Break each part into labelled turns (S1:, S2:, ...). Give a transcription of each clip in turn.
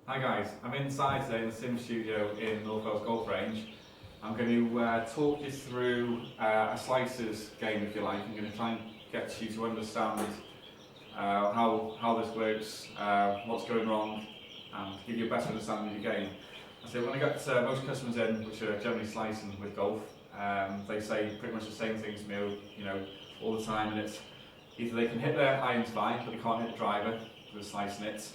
S1: Hi guys, I'm inside today in the sim studio in North Wales Golf Range. I'm going to talk you through a slices game, if you like. I'm going to try and get you to understand how this works, what's going wrong, and give you a better understanding of your game. So when I get most customers in, which are generally slicing with golf, they say pretty much the same things to me, all the time, and it's either they can hit their irons fine, but they can't hit the driver with slicing it.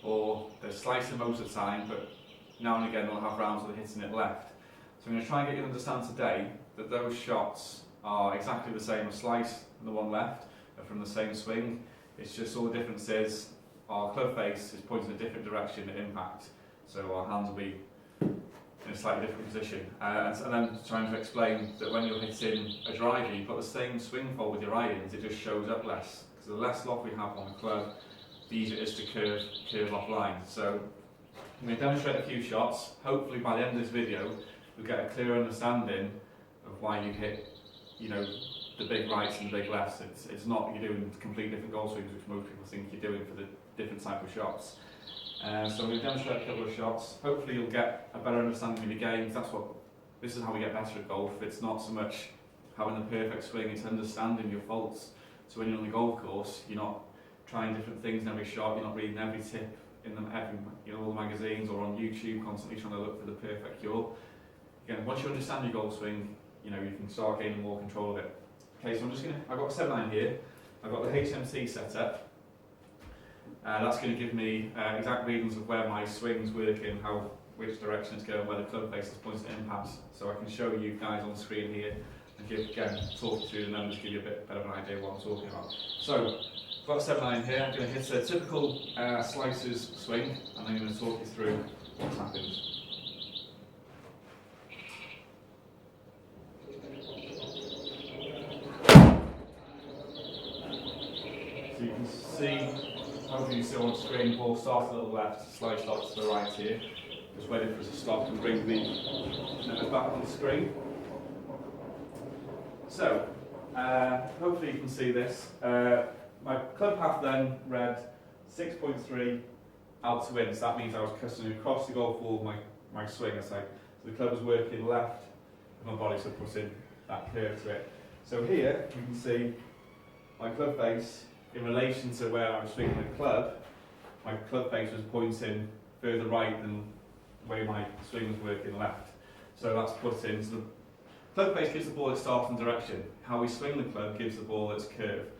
S1: Or they're slicing most of the time, but now and again they'll have rounds where they're hitting it left. So I'm going to try and get you to understand today that those shots are exactly the same. A slice and the one left are from the same swing. It's just all the difference is our club face is pointing in a different direction at impact. So our hands will be in a slightly different position. And then trying to explain that when you're hitting a driver, you've got the same swing fold with your irons, it just shows up less. Because the less lock we have on the club, the easier it is to curve offline. So I'm going to demonstrate a few shots. Hopefully by the end of this video you'll get a clear understanding of why you hit the big rights and the big lefts. It's not you're doing completely different golf swings, which most people think you're doing for the different type of shots. So I'm going to demonstrate a couple of shots. Hopefully you'll get a better understanding of your game. This is how we get better at golf. It's not so much having the perfect swing, it's understanding your faults. So when you're on the golf course, you're not trying different things in every shot, you're not reading every tip in all the magazines or on YouTube, constantly trying to look for the perfect cure. Again, once you understand your golf swing, you can start gaining more control of it. Okay, so I've got a 7-iron here, I've got the HMT set up. That's going to give me exact readings of where my swing's working, which direction it's going, where the club face is pointing at impact. So I can show you guys on the screen here and talk through the numbers, give you a bit better of an idea of what I'm talking about. So, I've got a 7-iron here. I'm going to hit a typical slicers swing, and I'm going to talk you through what's happened. So you can see, hopefully you see on the screen, the ball starts a little left, slide starts to the right here. Just waiting for us to stop and bring the numbers back on the screen. So, hopefully you can see this. My club path then read 6.3 out to in, so that means I was cutting across the golf ball with my swing. So the club was working left of my body, so putting that curve to it. So here you can see my club face in relation to where I was swinging the club. My club face was pointing further right than the way my swing was working left. So that's put in. So the club face gives the ball its starting direction. How we swing the club gives the ball its curve.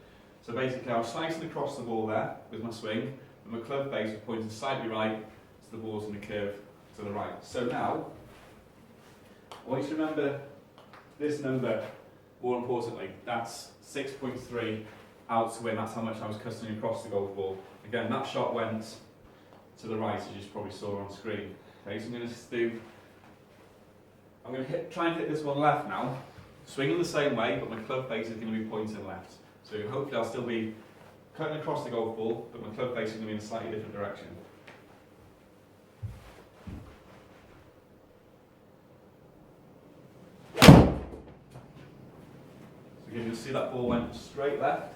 S1: So basically I was slicing across the ball there with my swing, and my club face was pointing slightly right, so the ball's in the curve to the right. So now, I want you to remember this number, more importantly, that's 6.3 out to in, that's how much I was cutting across the golf ball. Again, that shot went to the right, as you probably saw on screen. Okay, so I'm going to try and hit this one left now, swinging the same way, but my club face is going to be pointing left. So hopefully I'll still be cutting across the golf ball, but my club face is going to be in a slightly different direction. So again, you'll see that ball went straight left.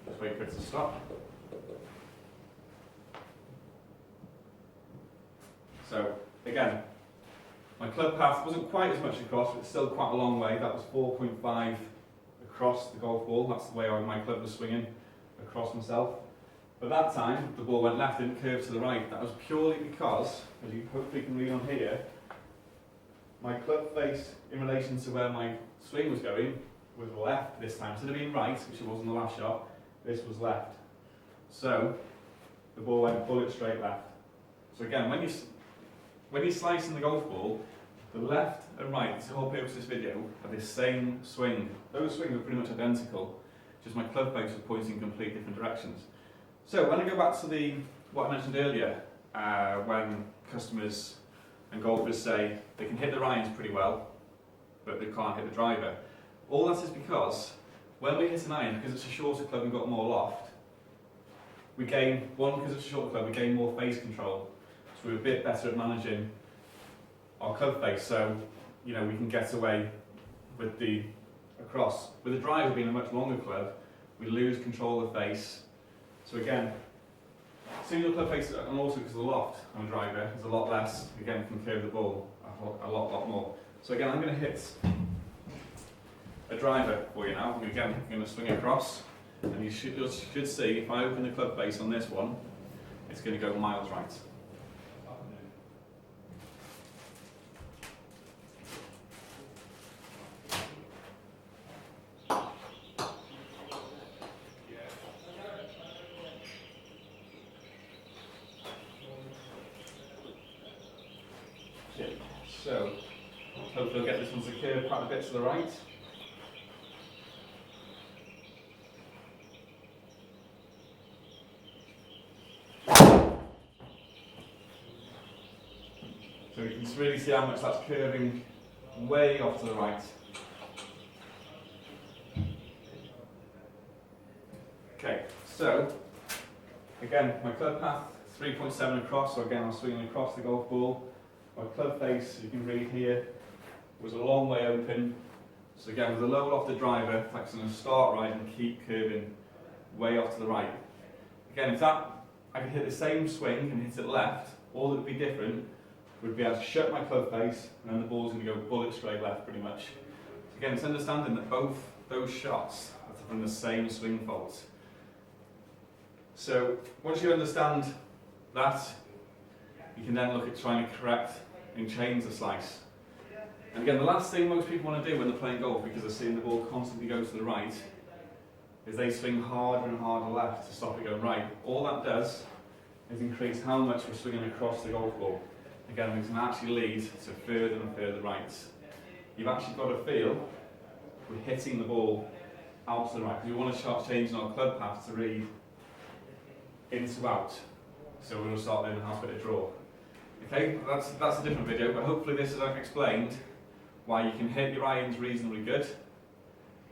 S1: Just wait for it to stop. So again, my club path wasn't quite as much across, but it's still quite a long way. That was 4.5 across the golf ball. That's the way my club was swinging across myself. But that time, the ball went left, didn't curve to the right. That was purely because, as you hopefully can read on here, my club face in relation to where my swing was going was left this time. Instead of being right, which it was in the last shot, this was left. So the ball went bullet straight left. So again, when you're slicing the golf ball, the left and right, it's the whole purpose of this video, are the same swing. Those swings are pretty much identical, just my club face was pointing in completely different directions. So when I go back to what I mentioned earlier, when customers and golfers say they can hit their irons pretty well, but they can't hit the driver, all that is because when we hit an iron, because it's a shorter club and we've got more loft, we gain, because it's a shorter club, we gain more face control. So we're a bit better at managing our club face, so we can get away with the across. With the driver being a much longer club, we lose control of the face. So again, So your club face, and also because of the loft on a driver, there's a lot less, again, can curve the ball a lot more. So again, I'm going to hit a driver for you now. And again, I'm going to swing across, and you should see, if I open the club face on this one, it's going to go miles right. So, hopefully we'll get this one secured quite a bit to the right. So you can really see how much that's curving way off to the right. Okay, so again, my club path 3.7 across, so again I'm swinging across the golf ball. My club face, you can read here, was a long way open. So again, with a low lofted driver, it's going to start right and keep curving way off to the right. Again, if I could hit the same swing and hit it left, all that would be different would be able to shut my club face, and then the ball's going to go bullet straight left pretty much. So again, it's understanding that both those shots are from the same swing faults. So once you understand that, you can then look at trying to correct and change the slice. And again, the last thing most people want to do when they're playing golf, because they're seeing the ball constantly go to the right, is they swing harder and harder left to stop it going right. All that does is increase how much we're swinging across the golf ball. Again, it can actually lead to further and further rights. You've actually got to feel we're hitting the ball out to the right, because we want to start changing our club path to read in to out. So we'll start learning how to hit a draw. Okay, that's a different video, but hopefully this has explained why you can hit your irons reasonably good,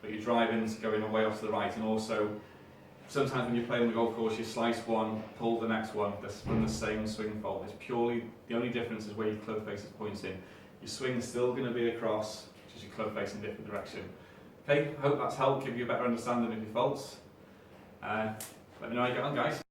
S1: but your driving's going way off to the right. And also, sometimes when you play on the golf course, you slice one, pull the next one, that's from the same swing fault. It's purely, the only difference is where your club face is pointing. Your swing's still going to be across, just your club face in a different direction. Okay, I hope that's helped give you a better understanding of your faults. Let me know how you get on, guys.